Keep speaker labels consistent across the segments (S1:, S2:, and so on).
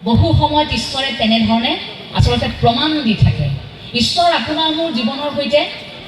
S1: বহু সময়ত ঈশ্বৰে তেনেধৰণে আচলতে প্ৰমাণ দি থাকে। ঈশ্বৰ আপোনাৰ মোৰ জীৱনৰ সৈতে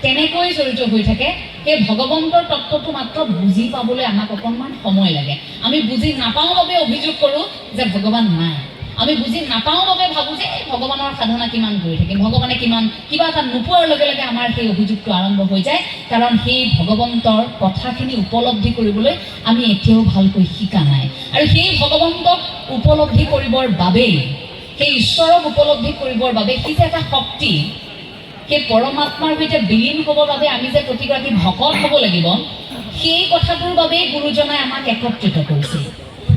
S1: তেনেকৈ জড়িত হৈ থাকে। সেই ভগৱন্তৰ তত্ত্বটো মাত্ৰ বুজি পাবলৈ আমাক অকণমান সময় লাগে। আমি বুজি নাপাওঁ বাবে অভিযোগ কৰোঁ যে ভগৱান নাই। আমি বুজি নাপাওঁ বাবে ভাবোঁ যে ভগৱানৰ সাধনা কিমান কৰি থাকিম, ভগৱানে কিমান, কিবা এটা নোপোৱাৰ লগে লগে আমাৰ সেই অভিযোগটো আৰম্ভ হৈ যায়। কাৰণ সেই ভগৱন্তৰ কথাখিনি উপলব্ধি কৰিবলৈ আমি এতিয়াও ভালকৈ শিকা নাই। আৰু সেই ভগৱন্তক উপলব্ধি কৰিবৰ বাবেই, সেই ঈশ্বৰক উপলব্ধি কৰিবৰ বাবে সি যে এটা শক্তি, সেই পৰমাত্মাৰ সৈতে বিলীন হ'বৰ বাবে আমি যে প্ৰতিগৰাকী ভকত হ'ব লাগিব, সেই কথাটোৰ বাবেই গুৰুজনাই আমাক একত্ৰিত কৰিছিল।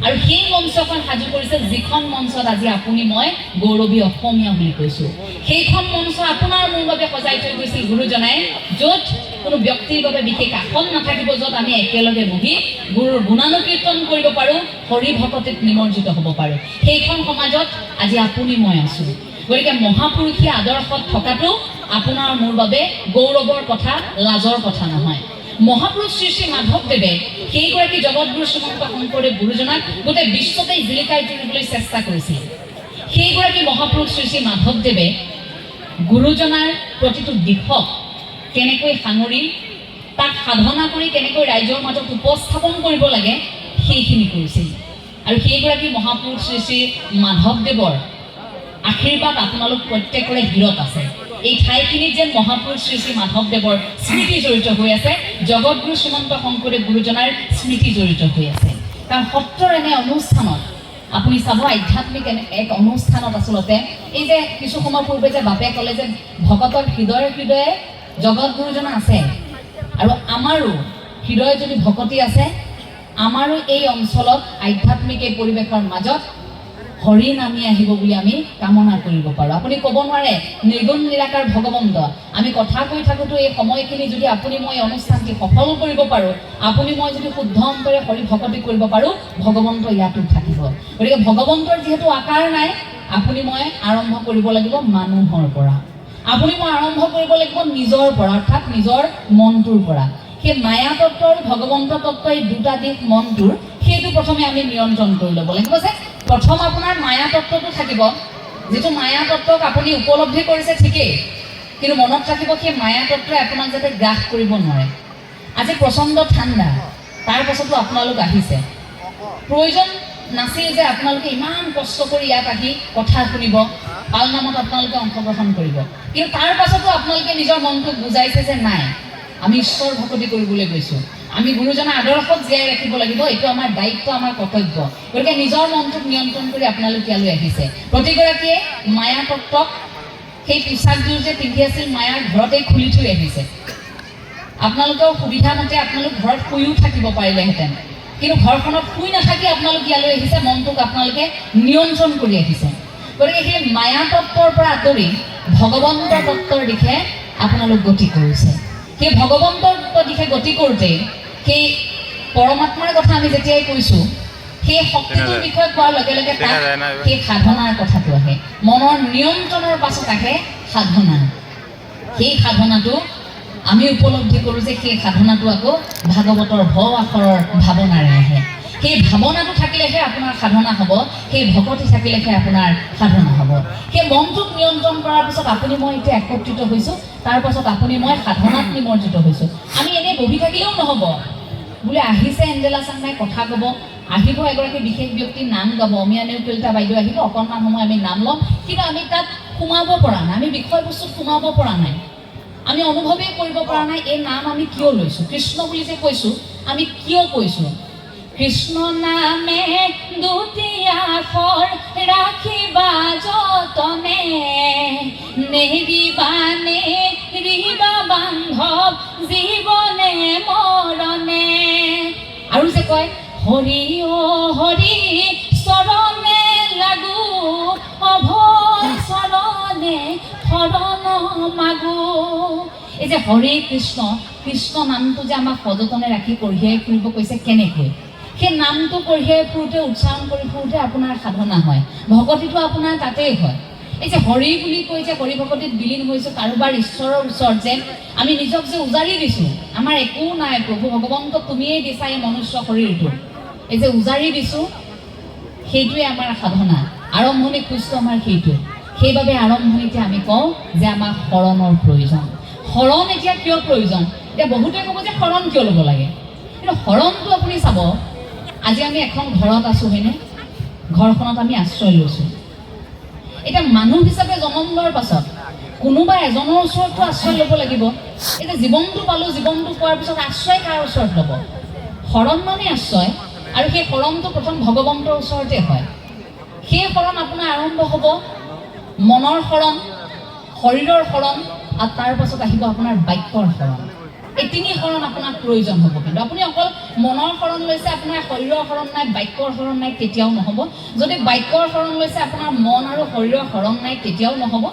S1: আৰু সেই মঞ্চখন সাজু কৰিছে, যিখন মঞ্চত আজি আপুনি মই গৌৰৱী অসমীয়া বুলি কৈছোঁ। সেইখন মঞ্চ আপোনাৰ মোৰ বাবে সজাই থৈ গৈছিল গুৰুজনাই, য'ত কোনো ব্যক্তিৰ বাবে বিশেষ আসন নাথাকিব, য'ত আমি একেলগে বহি গুৰুৰ গুণানুকীৰ্তন কৰিব পাৰোঁ, হৰি ভকতিত নিমজ্জিত হ'ব পাৰোঁ। সেইখন সমাজত আজি আপুনি মই আছোঁ। গতিকে মহাপুৰুষীয় আদৰ্শত থকাটো আপোনাৰ মোৰ বাবে গৌৰৱৰ কথা, লাজৰ কথা নহয়। মহাপুৰুষ শ্ৰী শ্ৰী মাধৱদেৱে সেইগৰাকী জগতগুৰু শ্ৰীমন্ত শংকৰদেৱ গুৰুজনাক গোটেই বিশ্বতেই জিলিকাই তুলিবলৈ চেষ্টা কৰিছিল। সেইগৰাকী মহাপুৰুষ শ্ৰী শ্ৰী মাধৱদেৱে গুৰুজনাৰ প্ৰতিটো দিশক কেনেকৈ সাঙুৰি তাক সাধনা কৰি কেনেকৈ ৰাইজৰ মাজত উপস্থাপন কৰিব লাগে সেইখিনি কৰিছিল। আৰু সেইগৰাকী মহাপুৰুষ শ্ৰী শ্ৰী মাধৱদেৱৰ আশীৰ্বাদ আপোনালোক প্ৰত্যেকৰে হীৰত আছে। এই ঠাইখিনিত যেন মহাপুৰুষ শ্ৰী শ্ৰী মাধৱদেৱৰ স্মৃতি জড়িত হৈ আছে, জগতগুৰু শ্ৰীমন্ত শংকৰদেৱ গুৰুজনাৰ স্মৃতি জড়িত হৈ আছে। কাৰণ সত্ৰৰ এনে অনুষ্ঠানত আপুনি চাব, আধ্যাত্মিক এক অনুষ্ঠানত আচলতে এই যে কিছু সময় পূৰ্বে যে বাপে ক'লে যে ভকতৰ হৃদয়ে হৃদয়ে জগত গুৰুজনা আছে, আৰু আমাৰো হৃদয়ে যদি ভকতি আছে, আমাৰো এই অঞ্চলত আধ্যাত্মিক এই পৰিৱেশৰ মাজত হৰি নামি আহিব বুলি আমি কামনা কৰিব পাৰোঁ। আপুনি ক'ব নোৱাৰে নিৰ্গুণ নিৰাকাৰ ভগৱন্ত, আমি কথা কৈ থাকোঁতো এই সময়খিনি যদি আপুনি মই অনুষ্ঠানটি সফল কৰিব পাৰোঁ, আপুনি মই যদি শুদ্ধ অন্তৰে হৰি ভকতি কৰিব পাৰোঁ, ভগৱন্ত ইয়াতো থাকিব। গতিকে ভগৱন্তৰ যিহেতু আকাৰ নাই, আপুনি মই আৰম্ভ কৰিব লাগিব মানুহৰ পৰা, আপুনি মই আৰম্ভ কৰিব লাগিব নিজৰ পৰা, অৰ্থাৎ নিজৰ মনটোৰ পৰা। সেই মায়া তত্ত্ব আৰু ভগৱন্ত তত্ত্ব, এই দুটা দিশ মনটোৰ, সেইটো প্ৰথমে আমি নিয়ন্ত্ৰণ কৰি ল'ব লাগিব। যে প্ৰথম আপোনাৰ মায়া তত্ত্বটো থাকিব, যিটো মায়া তত্ত্বক আপুনি উপলব্ধি কৰিছে ঠিকেই, কিন্তু মনত ৰাখিব সেই মায়া তত্ত্বই আপোনাক যাতে গ্ৰাস কৰিব নোৱাৰে। আজি প্ৰচণ্ড ঠাণ্ডা, তাৰ পাছতো আপোনালোক আহিছে। প্ৰয়োজন নাছিল যে আপোনালোকে ইমান কষ্ট কৰি ইয়াত আহি কথা শুনিব, পালনামত আপোনালোকে অংশগ্ৰহণ কৰিব, কিন্তু তাৰ পাছতো আপোনালোকে নিজৰ মনটোক বুজাইছে যে নাই, আমি ঈশ্বৰ ভকতি কৰিবলৈ গৈছোঁ, আমি গুৰুজনাৰ আদৰ্শক জীয়াই ৰাখিব লাগিব, এইটো আমাৰ দায়িত্ব, আমাৰ কৰ্তব্য। গতিকে নিজৰ মনটোক নিয়ন্ত্ৰণ কৰি আপোনালোক ইয়ালৈ আহিছে। প্ৰতিগৰাকীয়ে মায়া তত্ত্বক, সেই পোচাকযোৰ যে পিন্ধি আছিল মায়াৰ ঘৰতেই খুলি থৈ আহিছে। আপোনালোকৰ সুবিধা মতে আপোনালোক ঘৰত শুইও থাকিব পাৰিলেহেঁতেন, কিন্তু ঘৰখনত শুই নাথাকি আপোনালোক ইয়ালৈ আহিছে, মনটোক আপোনালোকে নিয়ন্ত্ৰণ কৰি আহিছে। গতিকে সেই মায়া তত্ত্বৰ পৰা আঁতৰি ভগৱন্ত তত্ত্বৰ দিশে আপোনালোক গতি কৰিছে। সেই ভগৱন্তৰ দিশে গতি কৰোঁতে সেই পৰমাত্মাৰ কথা আমি যেতিয়াই কৈছোঁ, সেই শক্তিটোৰ বিষয়ে কোৱাৰ লগে লগে তাত সেই সাধনাৰ কথাটো আহে। মনৰ নিয়ন্ত্ৰণৰ পাছত আহে সাধনা। সেই সাধনাটো আমি উপলব্ধি কৰোঁ যে সেই সাধনাটো আকৌ ভাগৱতৰ ভ আখৰৰ ভাৱনাৰে আহে। সেই ভাৱনাটো থাকিলেহে আপোনাৰ সাধনা হ'ব, সেই ভকতি থাকিলেহে আপোনাৰ সাধনা হ'ব। সেই মনটোক নিয়ন্ত্ৰণ কৰাৰ পিছত আপুনি মই এতিয়া একত্ৰিত হৈছোঁ, তাৰ পাছত আপুনি মই সাধনাত নিমজ্জিত হৈছোঁ। আমি এনেই বহি থাকিলেও নহ'ব, বোলে আহিছে এঞ্জেলা চাংমাই কথা ক'ব, আহিব এগৰাকী বিশেষ ব্যক্তিৰ নাম গাব, অমীয়া নেওঁকলিতা বাইদেউ আহিব, অকণমান সময় আমি নাম ল'ম, কিন্তু আমি তাত সোমাব পৰা নাই, আমি বিষয়বস্তুত সোমাব পৰা নাই, আমি অনুভৱেই কৰিব পৰা নাই এই নাম আমি কিয় লৈছোঁ, কৃষ্ণ বুলি যে কৈছোঁ আমি কিয় কৈছোঁ। কৃষ্ণ নামে দুটি আখৰ ৰাখিবা যতনে, নেৰিবা নেৰিবা বান্ধৱ জীৱনে মৰণে। আৰু যে কয় হৰি অ হৰি চৰণে লাগো, অভয় চৰণে শৰণ মাগো। এই যে হৰে কৃষ্ণ, কৃষ্ণ নামটো যে আমাক সযতনে ৰাখি কঢ়িয়াই ফুৰিব কৈছে, কেনেকৈ সেই নামটো কঢ়িয়াই ফুৰোঁতে, উচ্চাৰণ কৰি ফুৰোঁতে আপোনাৰ সাধনা হয়, ভকতিটো আপোনাৰ তাতেই হয়। এই যে হৰি বুলি কৈ যে হৰি ভকতিত বিলীন হৈছোঁ, কাৰোবাৰ ঈশ্বৰৰ ওচৰত যে আমি নিজক যে উজাৰি দিছোঁ, আমাৰ একো নাই প্ৰভু ভগৱন্ত তুমিয়েই দিছা এই মনুষ্য শৰীৰটো, এই যে উজাৰি দিছোঁ, সেইটোৱে আমাৰ সাধনা। আৰম্ভণি খোজটো আমাৰ সেইটো। সেইবাবে আৰম্ভণিতে আমি কওঁ যে আমাক শৰণৰ প্ৰয়োজন। শৰণ এতিয়া কিয় প্ৰয়োজন? এতিয়া বহুতে ক'ব যে শৰণ কিয় ল'ব লাগে, কিন্তু শৰণটো আপুনি চাব, আজি আমি এখন ঘৰত আছোঁ হয়নে? ঘৰখনত আমি আশ্ৰয় লৈছোঁ। এতিয়া মানুহ হিচাপে জন্ম লোৱাৰ পাছত কোনোবা এজনৰ ওচৰতো আশ্ৰয় ল'ব লাগিব। এতিয়া জীৱনটো পালোঁ, জীৱনটো পোৱাৰ পিছত আশ্ৰয় কাৰ ওচৰত ল'ব? শৰণ মানে আশ্ৰয়, আৰু সেই শৰণটো প্ৰথম ভগৱন্তৰ ওচৰতে হয়। সেই শৰণ আপোনাৰ আৰম্ভ হ'ব মনৰ শৰণ, শৰীৰৰ শৰণ, আৰু তাৰ পাছত আহিব আপোনাৰ বাক্যৰ শৰণ। এই তিনি শৰণ আপোনাক প্ৰয়োজন হ'ব। কিন্তু আপুনি অকল মনৰ শৰণ লৈছে, আপোনাৰ শৰীৰৰ শৰণ নাই, বাক্যৰ শৰণ নাই, কেতিয়াও নহ'ব। যদি বাক্যৰ শৰণ লৈছে, আপোনাৰ মন আৰু শৰীৰৰ শৰণ নাই, কেতিয়াও নহ'ব।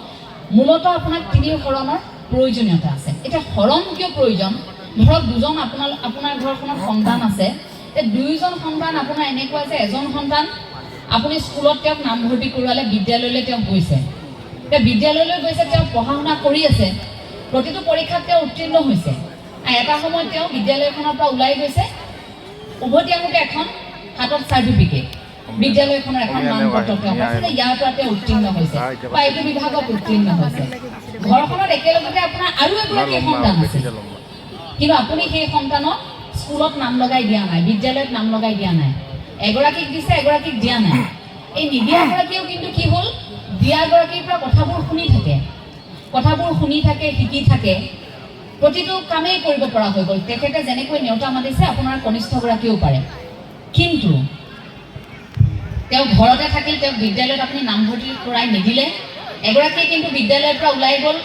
S1: মূলতঃ আপোনাক তিনি শৰণৰ প্ৰয়োজনীয়তা আছে। এতিয়া শৰণ কিয় প্ৰয়োজন? ধৰক আপোনাৰ ঘৰখনত সন্তান আছে, এই দুয়োজন সন্তান আপোনাৰ এনেকুৱা যে এজন সন্তান আপুনি স্কুলত তেওঁক নামভৰ্তি কৰোৱালে, বিদ্যালয়লৈ তেওঁক গৈছে, তেওঁ বিদ্যালয়লৈ গৈছে, তেওঁ পঢ়া শুনা কৰি আছে, প্ৰতিটো পৰীক্ষাত তেওঁ উত্তীৰ্ণ হৈছে। এটা সময়ত তেওঁ বিদ্যালয়খনৰ পৰা ওলাই গৈছে, উভতি আহোঁতে এখন হাতত চাৰ্টিফিকেট, বিদ্যালয়খনৰ এখন মানপত্ৰ তেওঁ পাইছে যে ইয়াৰ পৰা তেওঁ উত্তীৰ্ণ হৈছে বা এইটো বিভাগত উত্তীৰ্ণ হৈছে। ঘৰখনত একেলগতে আপোনাৰ আৰু এগৰাকী সন্তান আছে, কিন্তু আপুনি সেই সন্তানক স্কুলত নাম লগাই দিয়া নাই, বিদ্যালয়ত নাম লগাই দিয়া নাই। এগৰাকীক দিছে, এগৰাকীক দিয়া নাই। এই নিদিয়াগৰাকীও কিন্তু কি হ'ল, দিয়াগৰাকীৰ পৰা কথাবোৰ শুনি থাকে, শিকি থাকে, প্ৰতিটো কামেই কৰিব পৰা হৈ গ'ল। তেখেতে যেনেকৈ নেওতা মাতিছে আপোনাৰ কনিষ্ঠগৰাকীও পাৰে, কিন্তু তেওঁ ঘৰতে থাকিল, তেওঁক বিদ্যালয়ত আপুনি নামভৰ্তি কৰাই নিদিলে। এগৰাকীয়ে কিন্তু বিদ্যালয়ৰ পৰা ওলাই গ'ল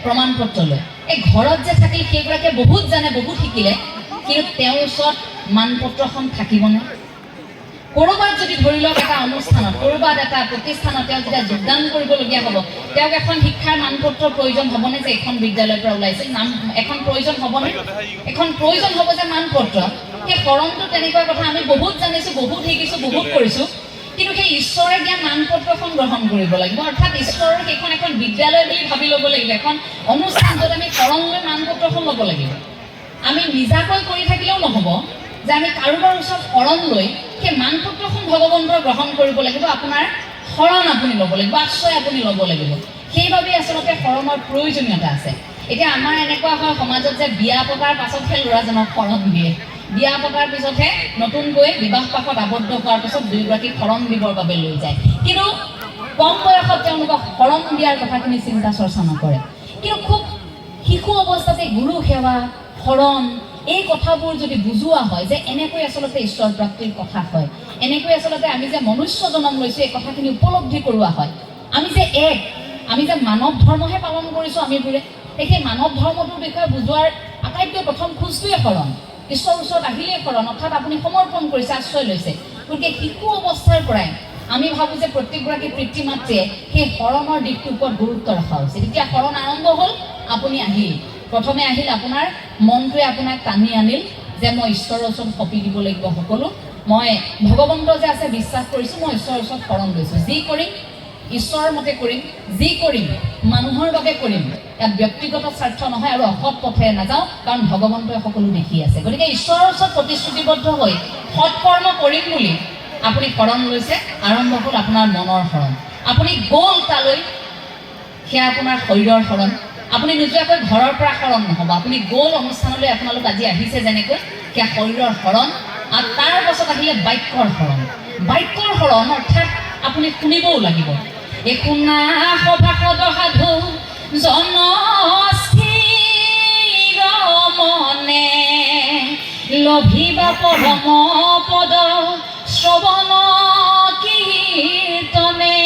S1: প্ৰমাণ পত্ৰ লৈ। এই ঘৰত যে থাকিল সেইগৰাকীয়ে বহুত জানে, বহুত শিকিলে, কিন্তু তেওঁৰ ওচৰত মানপত্ৰখন থাকিবনে? ক'ৰবাত যদি ধৰি লওক এটা অনুষ্ঠানত, ক'ৰবাত এটা প্ৰতিষ্ঠানত তেওঁ যেতিয়া যোগদান কৰিবলগীয়া হ'ব, তেওঁক এখন শিক্ষাৰ মানপত্ৰৰ প্ৰয়োজন হ'বনে যে এখন বিদ্যালয়ৰ পৰা ওলাইছিল? এখন প্ৰয়োজন হ'বনে? এখন প্ৰয়োজন হ'ব যে মানপত্ৰ। সেই শৰণটো তেনেকুৱা কথা, আমি বহুত জানিছোঁ, বহুত শিকিছোঁ, বহুত কৰিছোঁ, কিন্তু সেই ঈশ্বৰে দিয়া মানপত্ৰখন গ্ৰহণ কৰিব লাগিব। অৰ্থাৎ ঈশ্বৰৰ সেইখন এখন বিদ্যালয় বুলি ভাবি ল'ব লাগিব, এখন অনুষ্ঠান য'ত আমি শৰণ লৈ মানপত্ৰখন ল'ব লাগিব। আমি নিজাকৈ কৰি থাকিলেও নহ'ব যে আমি কাৰোবাৰ ওচৰত শৰণ লৈ সেই মানপত্ৰখন ভগৱন্তৰ গ্ৰহণ কৰিব লাগিব। আপোনাৰ শৰণ আপুনি ল'ব লাগিব, আশ্ৰয় আপুনি ল'ব লাগিব। সেইবাবেই আচলতে শৰণৰ প্ৰয়োজনীয়তা আছে। এতিয়া আমাৰ এনেকুৱা হয় সমাজত যে বিয়া পতাৰ পাছতহে ল'ৰাজনক শৰণ দিয়ে, বিয়া পতাৰ পিছতহে নতুনকৈ বিবাহ পাশত আবদ্ধ হোৱাৰ পিছত দুয়োগৰাকীক শৰণ দিবৰ বাবে লৈ যায়, কিন্তু কম বয়সত তেওঁলোকক শৰণ দিয়াৰ কথাখিনি চিন্তা চৰ্চা নকৰে। কিন্তু খুব শিশু অৱস্থাতে গুৰু সেৱা, শৰণ, এই কথাবোৰ যদি বুজোৱা হয় যে এনেকৈ আচলতে ঈশ্বৰ প্ৰাপ্তিৰ কথা হয়, এনেকৈ আচলতে আমি যে মনুষ্য জন্ম লৈছোঁ এই কথাখিনি উপলব্ধি কৰোৱা হয়, আমি যে আমি যে মানৱ ধৰ্মহে পালন কৰিছোঁ আমিবোৰে, সেই মানৱ ধৰ্মটোৰ বিষয়ে বুজোৱাৰ আটাইতকৈ প্ৰথম খোজটোৱে শৰণ। ঈশ্বৰৰ ওচৰত আহিলেই শৰণ, অৰ্থাৎ আপুনি সমৰ্পণ কৰিছে, আশ্ৰয় লৈছে। গতিকে শিশু অৱস্থাৰ পৰাই আমি ভাবোঁ যে প্ৰত্যেকগৰাকী পিতৃ মাতৃয়ে সেই শৰণৰ দিশটোৰ ওপৰত গুৰুত্ব ৰখা উচিত। এতিয়া শৰণ আৰম্ভ হ'ল, আপুনি আহিল, প্ৰথমে আহিল আপোনাৰ মনটোৱে আপোনাক টানি আনিল যে মই ঈশ্বৰৰ ওচৰত সঁপি দিব লাগিব সকলো, মই ভগৱন্ত যে আছে বিশ্বাস কৰিছোঁ, মই ঈশ্বৰৰ ওচৰত শৰণ লৈছোঁ, যি কৰিম ঈশ্বৰৰ মতে কৰিম, যি কৰিম মানুহৰ বাবে কৰিম, ইয়াত ব্যক্তিগত স্বাৰ্থ নহয় আৰু অসৎ পথেৰে নাযাওঁ, কাৰণ ভগৱন্তই সকলো দেখি আছে। গতিকে ঈশ্বৰৰ ওচৰত প্ৰতিশ্ৰুতিবদ্ধ হৈ সৎকৰ্ম কৰিম বুলি আপুনি শৰণ লৈছে, আৰম্ভ হ'ল আপোনাৰ মনৰ শৰণ। আপুনি গ'ল তালৈ, সেয়া আপোনাৰ শৰীৰৰ শৰণ। আপুনি নোযোৱাকৈ ঘৰৰ পৰা শৰণ নহ'ব, আপুনি গ'ল অনুষ্ঠানলৈ, আপোনালোক আজি আহিছে যেনেকৈ, সেয়া শৰীৰৰ শৰণ। আৰু তাৰ পাছত আহিলে বাক্যৰ শৰণ। বাক্যৰ শৰণ অৰ্থাৎ আপুনি শুনিবও লাগিব। এই শুনা সভাসদ সাধু জনস্থিৰ মনে, লভিবা পৰম পদ শ্ৰৱণ কীৰ্তনে,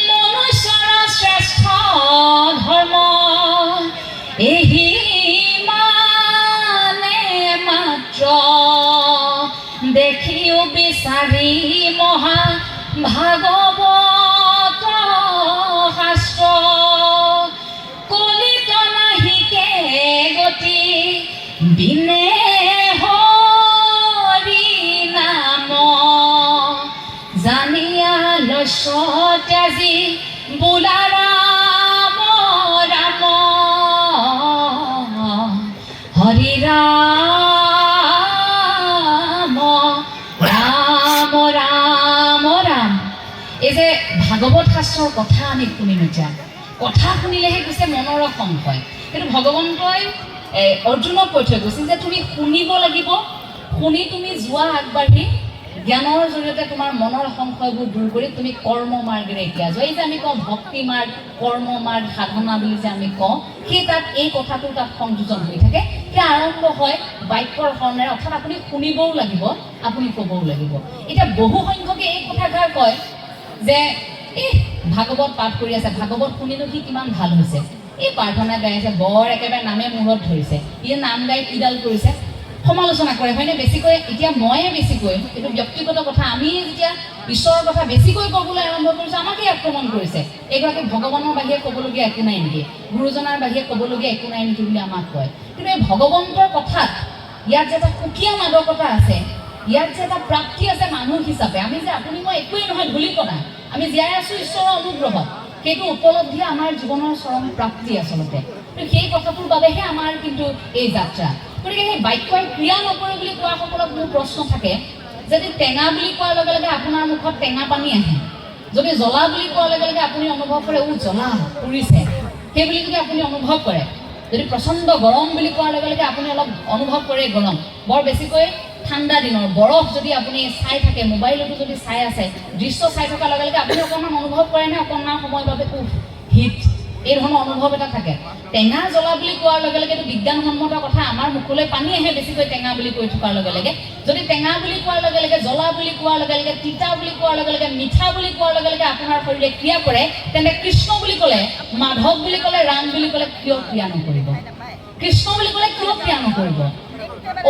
S1: মনুষ্যৰ শ্ৰেষ্ঠ ধৰ্ম এহি মানে মাত্ৰ, দেখিও বিচাৰি মহা ভাগৱত শাস্ত্ৰ, কলিত নাহিকে গতি বিনে হৰি নাম, জানিয়া লস্য ত্যাজি বোলা ৰাম ৰাম, হৰি ৰাম ৰাম ৰাম ৰাম, ভাগৱত শাস্ত্ৰৰ কথা আমি শুনি নোযোৱা কথা শুনিলেহে কৈছে মনৰ সংশয় কিন্তু ভগৱন্তই অৰ্জুনক কৈ থৈ গৈছিল যে তুমি শুনিব লাগিব শুনি তুমি যোৱা আগবাঢ়ি জ্ঞানৰ জৰিয়তে তোমাৰ মনৰ সংশয়বোৰ দূৰ কৰি তুমি কৰ্ম মাৰ্গেৰে এতিয়া যোৱা এই যে আমি কওঁ ভক্তি মাৰ্গ কৰ্ম মাৰ্গ সাধনা বুলি যে আমি কওঁ সেই তাত এই কথাটো তাত সংযোজন হৈ থাকে সেই আৰম্ভ হয় বাক্যৰ শৰণেৰে অৰ্থাৎ আপুনি শুনিবও লাগিব আপুনি ক'বও লাগিব এতিয়া বহু সংখ্যকে এই কথাষাৰ কয় যে এই ভাগৱত পাঠ কৰি আছে ভাগৱত শুনিনো সি কিমান ভাল হৈছে এই প্ৰাৰ্থনা গাই আছে বৰ একেবাৰে নামে মূৰত ধৰিছে ই নাম গাই কিডাল কৰিছে সমালোচনা কৰে হয়নে বেছিকৈ এতিয়া ময়ে বেছিকৈ এইটো ব্যক্তিগত কথা আমি যেতিয়া ঈশ্বৰৰ কথা বেছিকৈ ক'বলৈ আৰম্ভ কৰিছোঁ আমাকেই আক্ৰমণ কৰিছে এইগৰাকী ভগৱানৰ বাহিৰে ক'বলগীয়া একো নাই নেকি গুৰুজনাৰ বাহিৰে ক'বলগীয়া একো নাই নেকি বুলি আমাক কয় কিন্তু এই ভগৱন্তৰ কথাত ইয়াত যে এটা সুকীয়া মাদকতা আছে ইয়াত যে এটা প্ৰাপ্তি আছে মানুহ হিচাপে আমি যে আপুনি মই একোৱেই নহয় ধূলিকণা আমি জীয়াই আছোঁ ঈশ্বৰৰ অনুগ্ৰহত সেইটো উপলব্ধি আমাৰ জীৱনৰ চৰম প্ৰাপ্তি আচলতে কিন্তু সেই কথাটোৰ বাবেহে আমাৰ কিন্তু এই যাত্ৰা গতিকে সেই বাক্যই ক্ৰিয়া নকৰে বুলি কোৱাসকলক মোৰ প্ৰশ্ন থাকে যদি টেঙা বুলি কোৱাৰ লগে লগে আপোনাৰ মুখত টেঙা পানী আহে যদি জ্বলা বুলি কোৱাৰ লগে লগে আপুনি অনুভৱ কৰে জ্বলা পুৰিছে সেই বুলি যদি আপুনি অনুভৱ কৰে যদি প্ৰচণ্ড গৰম বুলি কোৱাৰ লগে লগে আপুনি অলপ অনুভৱ কৰে গৰম বৰ বেছিকৈ ঠাণ্ডা দিনৰ বৰফ যদি আপুনি চাই থাকে মোবাইলতো যদি চাই আছে দৃশ্য চাই থকাৰ লগে লগে আপুনি অকণমান অনুভৱ কৰে নে অকণমান সময়ৰ বাবে হিট এই ধৰণৰ অনুভৱ এটা থাকে টেঙা জ্বলা বুলি কোৱাৰ লগে লগে এইটো বিজ্ঞানসন্মত কথা আমাৰ মুখলৈ পানী আহে বেছিকৈ টেঙা বুলি কৈ থকাৰ লগে লগে যদি টেঙা বুলি কোৱাৰ লগে লগে জ্বলা বুলি কোৱাৰ লগে লগে তিতা বুলি কোৱাৰ লগে লগে মিঠা বুলি কোৱাৰ লগে লগে আপোনাৰ শৰীৰে ক্ৰিয়া কৰে তেন্তে কৃষ্ণ বুলি ক'লে মাধৱ বুলি ক'লে ৰাম বুলি ক'লে কিয় ক্ৰিয়া নকৰিব কৃষ্ণ বুলি ক'লে কিয় ক্ৰিয়া নকৰিব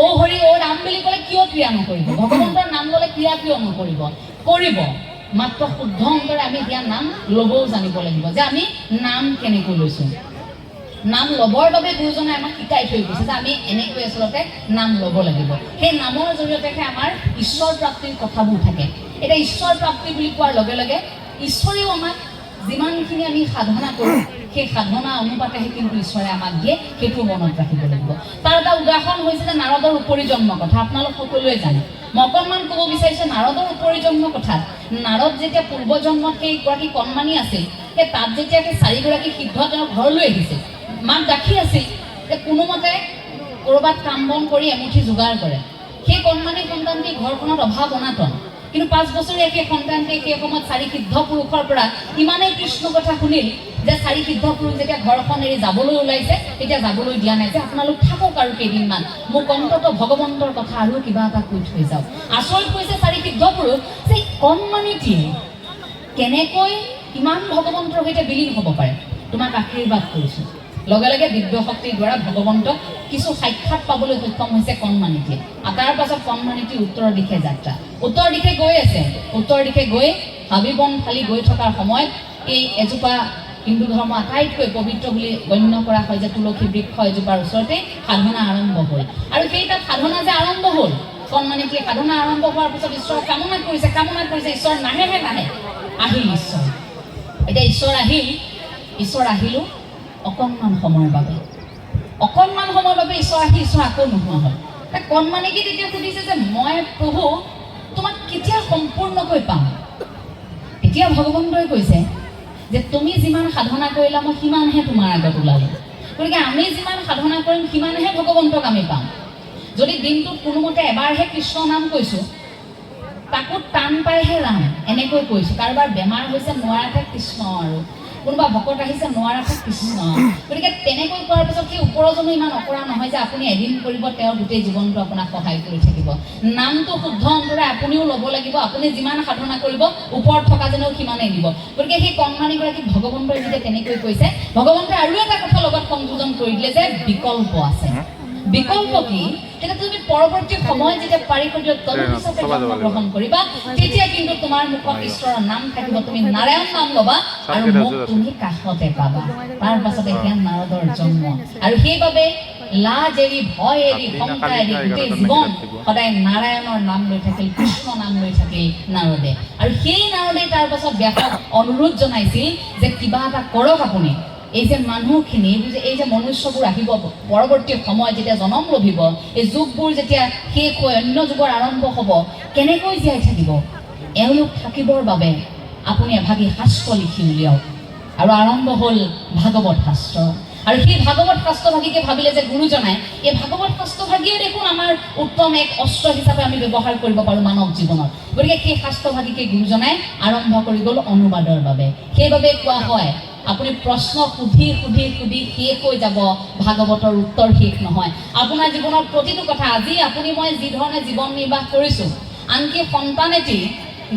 S1: ও হৰি ও ৰাম বুলি ক'লে কিয় ক্ৰিয়া নকৰিব ভগৱন্তৰ নাম ল'লে ক্ৰিয়া কিয় নকৰিব কৰিব মাত্ৰ শুদ্ধ অন্তৰে আমি দিয়া নাম ল'বও জানিব লাগিব যে আমি নাম কেনেকৈ লৈছোঁ নাম ল'বৰ বাবে গুৰুজনে আমাক শিকাই থৈ গৈছে যে আমি এনেকৈ আচলতে নাম ল'ব লাগিব সেই নামৰ জৰিয়তেহে আমাৰ ঈশ্বৰ প্ৰাপ্তিৰ কথাবোৰ থাকে এতিয়া ঈশ্বৰ প্ৰাপ্তি বুলি কোৱাৰ লগে লগে ঈশ্বৰেও আমাক যিমানখিনি আমি সাধনা কৰোঁ সেই সাধনা অনুপাতেহে কিন্তু ঈশ্বৰে আমাক দিয়ে সেইটো মনত ৰাখিব লাগিব তাৰ এটা উদাহৰণ হৈছে যে নাৰদৰ উপৰিজন্ম কথা আপোনালোক সকলোৱে জানে মই অকণমান ক'ব বিচাৰিছোঁ নাৰদৰ উপৰিজন্ম কথাত নাৰদ যেতিয়া পূৰ্বজন্মত সেইগৰাকী কণমানি আছিল সেই তাত যেতিয়া সেই চাৰিগৰাকী সিদ্ধ তেওঁৰ ঘৰলৈ আহিছিল মাক ডাকি আছিল যে কোনোমতে ক'ৰবাত কাম বন কৰি এমুঠি যোগাৰ কৰে সেই কণমানি সন্তানটি ঘৰখনত অভাৱ অনাটন কিন্তু 5 বছৰীয়া সেই সন্তানটিয়ে সেই সময়ত চাৰি সিদ্ধ পুৰুষৰ পৰা ইমানেই কৃষ্ণ কথা শুনিল যে চাৰি সিদ্ধ পুৰুষ যেতিয়া ঘৰখন এৰি যাবলৈ ওলাইছে তেতিয়া যাবলৈ দিয়া নাই যে আপোনালোক থাকক আৰু কেইদিনমান মোক অন্ততঃ ভগৱন্তৰ কথা আৰু কিবা এটা কৈ থৈ যাওক আচৰিত হৈছে চাৰি সিদ্ধ পুৰুষ যে কণমানিটিয়ে কেনেকৈ ইমান ভগৱন্তৰ সৈতে বিলীন হ'ব পাৰে তোমাক আশীৰ্বাদ কৰিছোঁ লগে লগে দিব্য শক্তিৰ দ্বাৰা ভগৱন্তক কিছু সাক্ষাৎ পাবলৈ সক্ষম হৈছে কণমানিটিয়ে তাৰ পাছত কণমানিটিৰ উত্তৰ দিশে যাত্ৰা উত্তৰ দিশে গৈ আছে উত্তৰ দিশে গৈ হাবি বন ফালি গৈ থকাৰ সময়ত এই এজোপা হিন্দু ধৰ্ম আটাইতকৈ পবিত্ৰ বুলি গণ্য কৰা হয় যে তুলসী বৃক্ষ এজোপাৰ ওচৰতে সাধনা আৰম্ভ হ'ল আৰু সেই তাত সাধনা যে আৰম্ভ হ'ল কণমানিটিয়ে সাধনা আৰম্ভ হোৱাৰ পিছত ঈশ্বৰ কামনা কৰিছে ঈশ্বৰ নাহে আহিল ঈশ্বৰ এতিয়া ঈশ্বৰ আহিলো অকণমান সময়ৰ বাবে ঈশ্বৰ আহি ঈশ্বৰ আকৌ নোহোৱা হ'ল তাক কণমানিকে তেতিয়া সুধিছে যে মই প্ৰভু তোমাক কেতিয়া সম্পূৰ্ণকৈ পাম তেতিয়া ভগৱন্তই কৈছে যে তুমি যিমান সাধনা কৰিলা মই সিমানহে তোমাৰ আগত ওলালো গতিকে আমি যিমান সাধনা কৰিম সিমানহে ভগৱন্তক আমি পাম যদি দিনটোত কোনোমতে এবাৰহে কৃষ্ণ নাম কৈছোঁ তাকো টান পাইহে ৰাম এনেকৈ কৈছোঁ কাৰোবাৰ বেমাৰ হৈছে নোৱাৰাতে কৃষ্ণ আৰু কোনোবা ভকত আহিছে নোৱাৰাতে কৃষ্ণ গতিকে তেনেকৈ কোৱাৰ পিছত সেই ওপৰজনো ইমান অকৰা নহয় যে আপুনি এদিন কৰিব তেওঁৰ গোটেই জীৱনটো আপোনাক সহায় কৰি থাকিব নামটো শুদ্ধ অন্তৰে আপুনিও ল'ব লাগিব আপুনি যিমান সাধনা কৰিব ওপৰত থকা যেনেও সিমানেই দিব গতিকে সেই কণমানিগৰাকীক ভগৱন্তই যেতিয়া তেনেকৈ কৈছে ভগৱন্তই আৰু এটা কথা লগত সংযোজন কৰি দিলে যে বিকল্প আছে বিকল্প কি তেতিয়া তুমি পৰৱৰ্তী সময়ত যেতিয়া পাৰিষদীয় তলু হিচাপে জন্মগ্ৰহণ কৰিবা তেতিয়া কিন্তু তোমাৰ মুখত ঈশ্বৰৰ নাম থাকিব তুমি নাৰায়ণ নাম ল'বা আৰু মোক তুমি কাষতে পাবা তাৰ পাছতে সেয়া নাৰদৰ জন্ম আৰু সেইবাবে লাজ এৰি ভয় এৰি শংকা এৰি গোটেই জীৱন সদায় নাৰায়ণৰ নাম লৈ থাকিল কৃষ্ণ নাম লৈ থাকিল নাৰদে আৰু সেই নাৰদে তাৰ পাছত ব্যাসক অনুৰোধ জনাইছিল যে কিবা এটা কৰক আপুনি এই যে মানুহখিনি এই যে মনুষ্যবোৰ আহিব পৰৱৰ্তী সময় যেতিয়া জন্ম লভিব এই যুগবোৰ যেতিয়া শেষ হৈ অন্য যুগৰ আৰম্ভ হ'ব কেনেকৈ জীয়াই থাকিব এওঁলোক থাকিবৰ বাবে আপুনি এভাগী শাস্ত্ৰ লিখি উলিয়াওক। আৰু আৰম্ভ হ'ল ভাগৱত শাস্ত্ৰ। আৰু সেই ভাগৱত শাস্ত্ৰভাগীকে ভাবিলে যে গুৰুজনাই এই ভাগৱত শাস্ত্ৰভাগীয়ে দেখোন আমাৰ উত্তম এক অস্ত্ৰ হিচাপে আমি ব্যৱহাৰ কৰিব পাৰোঁ মানৱ জীৱনত। গতিকে সেই শাস্ত্ৰভাগীকে গুৰুজনাই আৰম্ভ কৰি গ'ল অনুবাদৰ বাবে। সেইবাবে কোৱা হয় আপুনি প্ৰশ্ন সুধি সুধি সুধি শেষ হৈ যাব, ভাগৱতৰ উত্তৰ শেষ নহয়। আপোনাৰ জীৱনৰ প্ৰতিটো কথা, আজি আপুনি মই যি ধৰণে জীৱন নিৰ্বাহ কৰিছোঁ, আনকি সন্তানেটি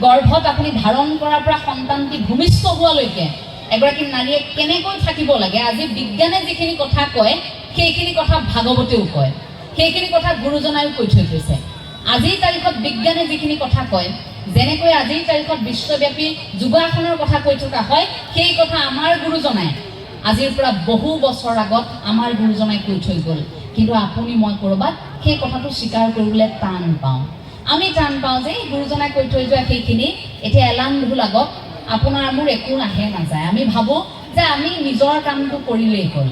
S1: গৰ্ভত আপুনি ধাৰণ কৰাৰ পৰা সন্তানটি ভূমিষ্ঠ হোৱালৈকে এগৰাকী নাৰীয়ে কেনেকৈ থাকিব লাগে, আজি বিজ্ঞানে যিখিনি কথা কয় সেইখিনি কথা ভাগৱতেও কয়, সেইখিনি কথা গুৰুজনায়ো কৈ থৈ গৈছে। আজিৰ তাৰিখত বিজ্ঞানে যিখিনি কথা কয়, যেনেকৈ আজিৰ তাৰিখত বিশ্বব্যাপী যোগাসনৰ কথা কৈ থকা হয়, সেই কথা আমাৰ গুৰুজনাই আজিৰ পৰা বহু বছৰ আগত আমাৰ গুৰুজনাই কৈ থৈ গ'ল। কিন্তু আপুনি মই ক'ৰবাত সেই কথাটো স্বীকাৰ কৰিবলৈ টান পাওঁ। আমি টান পাওঁ যে গুৰুজনাই কৈ থৈ যোৱা সেইখিনি এতিয়া এলান ঢোল আগত আপোনাৰ মোৰ একো নাহে নাযায়। আমি ভাবোঁ যে আমি নিজৰ কামটো কৰিলেই হ'ল।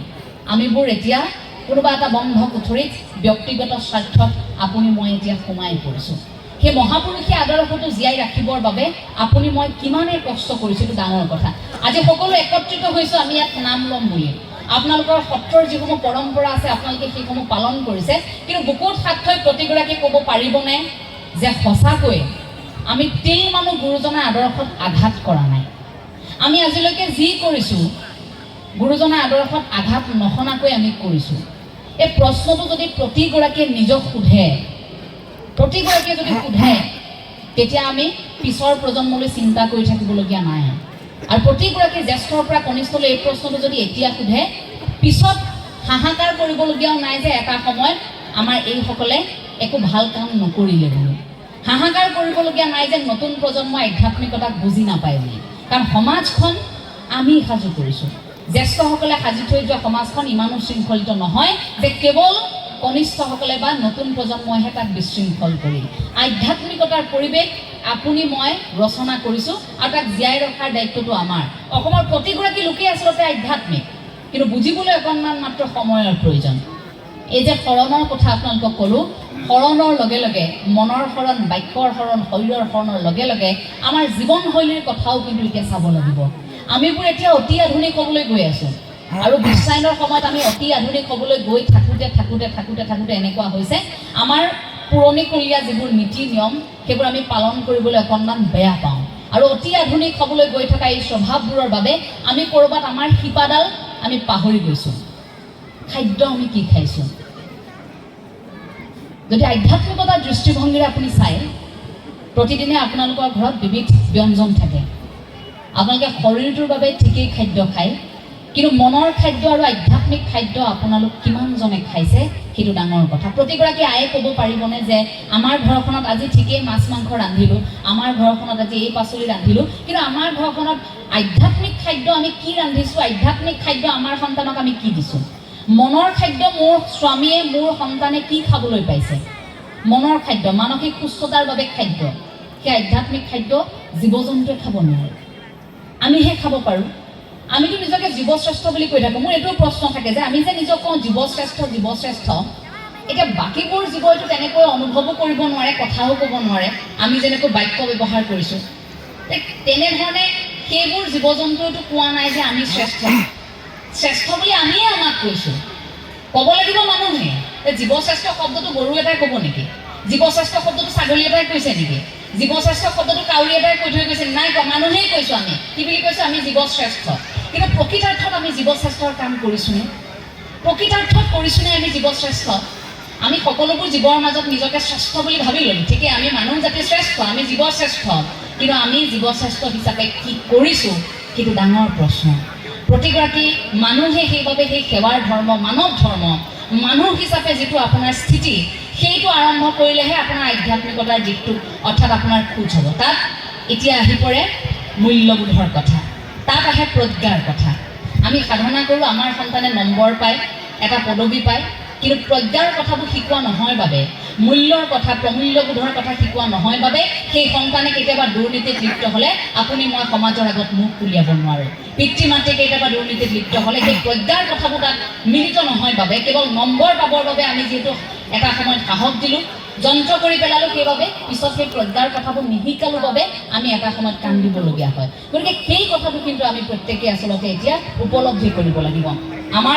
S1: আমিবোৰ এতিয়া কোনোবা এটা বন্ধ কোঠৰীত ব্যক্তিগত স্বাৰ্থত আপুনি মই এতিয়া সোমাই পৰিছোঁ। সেই মহাপুৰুষীয় আদৰ্শটো জীয়াই ৰাখিবৰ বাবে আপুনি মই কিমানেই কষ্ট কৰিছোঁ, এইটো ডাঙৰ কথা। আজি সকলো একত্ৰিত হৈছোঁ আমি ইয়াত নাম ল'ম বুলি। আপোনালোকৰ সত্ৰৰ যিসমূহ পৰম্পৰা আছে আপোনালোকে সেইসমূহ পালন কৰিছে, কিন্তু বুকুত হাত থৈ প্ৰতিগৰাকীয়ে ক'ব পাৰিবনে যে সঁচাকৈ আমি তিল মানুহ গুৰুজনাৰ আদৰ্শত আঘাত কৰা নাই? আমি আজিলৈকে যি কৰিছোঁ গুৰুজনাৰ আদৰ্শত আঘাত নসনাকৈ আমি কৰিছোঁ। এই প্ৰশ্নটো যদি প্ৰতিগৰাকীয়ে নিজক সোধে, প্ৰতিগৰাকীয়ে যদি সোধে, তেতিয়া আমি পিছৰ প্ৰজন্মলৈ চিন্তা কৰি থাকিবলগীয়া নাই। আৰু প্ৰতিগৰাকী জ্যেষ্ঠৰ পৰা কনিষ্ঠলৈ এই প্ৰশ্নটো যদি এতিয়া সোধে, পিছত হাহাকাৰ কৰিবলগীয়াও নাই যে এটা সময়ত আমাৰ এইসকলে একো ভাল কাম নকৰিলে বুলি। হাহাকাৰ কৰিবলগীয়া নাই যে নতুন প্ৰজন্মই আধ্যাত্মিকতাক বুজি নাপায় বুলি। কাৰণ সমাজখন আমি সাজু কৰিছোঁ, জ্যেষ্ঠসকলে সাজি থৈ যোৱা সমাজখন ইমানো শৃংখলিত নহয় যে কেৱল কনিষ্ঠসকলে বা নতুন প্ৰজন্মইহে তাক বিশৃংখল কৰি। আধ্যাত্মিকতাৰ পৰিৱেশ আপুনি মই ৰচনা কৰিছোঁ আৰু তাক জীয়াই ৰখাৰ দায়িত্বটো আমাৰ। অসমৰ প্ৰতিগৰাকী লোকেই আচলতে আধ্যাত্মিক, কিন্তু বুজিবলৈ অকণমান মাত্ৰ সময়ৰ প্ৰয়োজন। এই যে শৰণৰ কথা আপোনালোকক ক'লোঁ, শৰণৰ লগে লগে মনৰ শৰণ, বাক্যৰ শৰণ, শৰীৰৰ শৰণৰ লগে লগে আমাৰ জীৱনশৈলীৰ কথাও কিন্তু এতিয়া চাব লাগিব। আমিবোৰ এতিয়া অতি আধুনিক হ'বলৈ গৈ আছোঁ, আৰু বিশ্বায়নৰ সময়ত আমি অতি আধুনিক হ'বলৈ গৈ থাকোঁতে থাকোঁতে থাকোঁতে থাকোঁতে এনেকুৱা হৈছে আমাৰ পুৰণিকলীয়া যিবোৰ নীতি নিয়ম সেইবোৰ আমি পালন কৰিবলৈ অকণমান বেয়া পাওঁ। আৰু অতি আধুনিক হ'বলৈ গৈ থকা এই স্বভাৱবোৰৰ বাবে আমি ক'ৰবাত আমাৰ শিপাডাল আমি পাহৰি গৈছোঁ। খাদ্য আমি কি খাইছোঁ? যদি আধ্যাত্মিকতাৰ দৃষ্টিভংগীৰে আপুনি চায়, প্ৰতিদিনে আপোনালোকৰ ঘৰত বিবিধ ব্যঞ্জন থাকে। আপোনালোকে শৰীৰটোৰ বাবে ঠিকেই খাদ্য খায়, কিন্তু মনৰ খাদ্য আৰু আধ্যাত্মিক খাদ্য আপোনালোক কিমানজনে খাইছে সেইটো ডাঙৰ কথা। প্ৰতিগৰাকী আয়ে ক'ব পাৰিবনে যে আমাৰ ঘৰখনত আজি ঠিকেই মাছ মাংস ৰান্ধিলোঁ, আমাৰ ঘৰখনত আজি এই পাচলি ৰান্ধিলোঁ, কিন্তু আমাৰ ঘৰখনত আধ্যাত্মিক খাদ্য আমি কি ৰান্ধিছোঁ, আধ্যাত্মিক খাদ্য আমাৰ সন্তানক আমি কি দিছোঁ? মনৰ খাদ্য মোৰ স্বামীয়ে মোৰ সন্তানে কি খাবলৈ পাইছে? মনৰ খাদ্য, মানসিক সুস্থতাৰ বাবে খাদ্য, সেই আধ্যাত্মিক খাদ্য জীৱ জন্তুৱে খাব নোৱাৰে, আমিহে খাব পাৰোঁ। আমিতো নিজকে জীৱশ্ৰেষ্ঠ বুলি কৈ থাকোঁ। মোৰ এইটো প্ৰশ্ন থাকে যে আমি যে নিজক কওঁ জীৱশ্ৰেষ্ঠ জীৱশ্ৰেষ্ঠ, এতিয়া বাকীবোৰ জীৱইতো তেনেকৈ অনুভৱো কৰিব নোৱাৰে, কথাও ক'ব নোৱাৰে, আমি যেনেকৈ বাক্য ব্যৱহাৰ কৰিছোঁ। তেনেধৰণে সেইবোৰ জীৱ জন্তুৱেতো কোৱা নাই যে আমি শ্ৰেষ্ঠ, শ্ৰেষ্ঠ বুলি আমিয়ে আমাক কৈছোঁ। ক'ব লাগিব মানুহে। জীৱশ্ৰেষ্ঠ শব্দটো গৰু এটাই ক'ব নেকি? জীৱশ্ৰেষ্ঠ শব্দটো ছাগলী এটাই কৈছে নেকি? জীৱশ্ৰেষ্ঠ শব্দটো কাউৰী এটাই কৈ থৈ গৈছে? নাই কোৱা, মানুহেই কৈছোঁ আমি। কি বুলি কৈছোঁ? আমি জীৱশ্ৰেষ্ঠ। কিন্তু প্ৰকৃতাৰ্থত আমি জীৱশ্ৰেষ্ঠৰ কাম কৰিছোঁনে? প্ৰকৃতাৰ্থত কৰিছোঁনে আমি জীৱশ্ৰেষ্ঠ? আমি সকলোবোৰ জীৱৰ মাজত নিজকে শ্ৰেষ্ঠ বুলি ভাবি ল'লোঁ, ঠিকেই, আমি মানুহ জাতি শ্ৰেষ্ঠ, আমি জীৱশ্ৰেষ্ঠ, কিন্তু আমি জীৱশ্ৰেষ্ঠ হিচাপে কি কৰিছোঁ সেইটো ডাঙৰ প্ৰশ্ন। প্ৰতিগৰাকী মানুহে সেইবাবে সেই সেৱাৰ ধৰ্ম, মানৱ ধৰ্ম, মানুহ হিচাপে যিটো আপোনাৰ স্থিতি, সেইটো আৰম্ভ কৰিলেহে আপোনাৰ আধ্যাত্মিকতাৰ দিশটো অৰ্থাৎ আপোনাৰ খোজ হ'ব। তাত এতিয়া আহি পৰে মূল্যবোধৰ কথা, তাত আহে প্ৰজ্ঞাৰ কথা। আমি সাধনা কৰোঁ, আমাৰ সন্তানে নম্বৰ পায়, এটা পদবী পায়, কিন্তু প্ৰজ্ঞাৰ কথাবোৰ শিকোৱা নহয় বাবে, মূল্যৰ কথা, প্ৰমূল্যবোধৰ কথা শিকোৱা নহয় বাবে সেই সন্তানে কেতিয়াবা দুৰ্নীতিত লিপ্ত হ'লে আপুনি মই সমাজৰ আগত মুখ উলিয়াব নোৱাৰোঁ। পিতৃ মাতৃ কেতিয়াবা দুৰ্নীতিত লিপ্ত হ'লে সেই প্ৰজ্ঞাৰ কথাবোৰ তাত মিলিত নহয় বাবে, কেৱল নম্বৰ পাবৰ বাবে আমি যিহেতু এটা সময়ত সাহস দিলোঁ, যন্ত্ৰ কৰি পেলালোঁ সেইবাবে পিছত সেই প্ৰজ্ঞাৰ কথাবোৰ নিশিকালোঁ বাবে আমি এটা সময়ত কান্দিবলগীয়া হয়। গতিকে সেই কথাটো কিন্তু আমি প্ৰত্যেকেই আচলতে এতিয়া উপলব্ধি কৰিব লাগিব। আমাৰ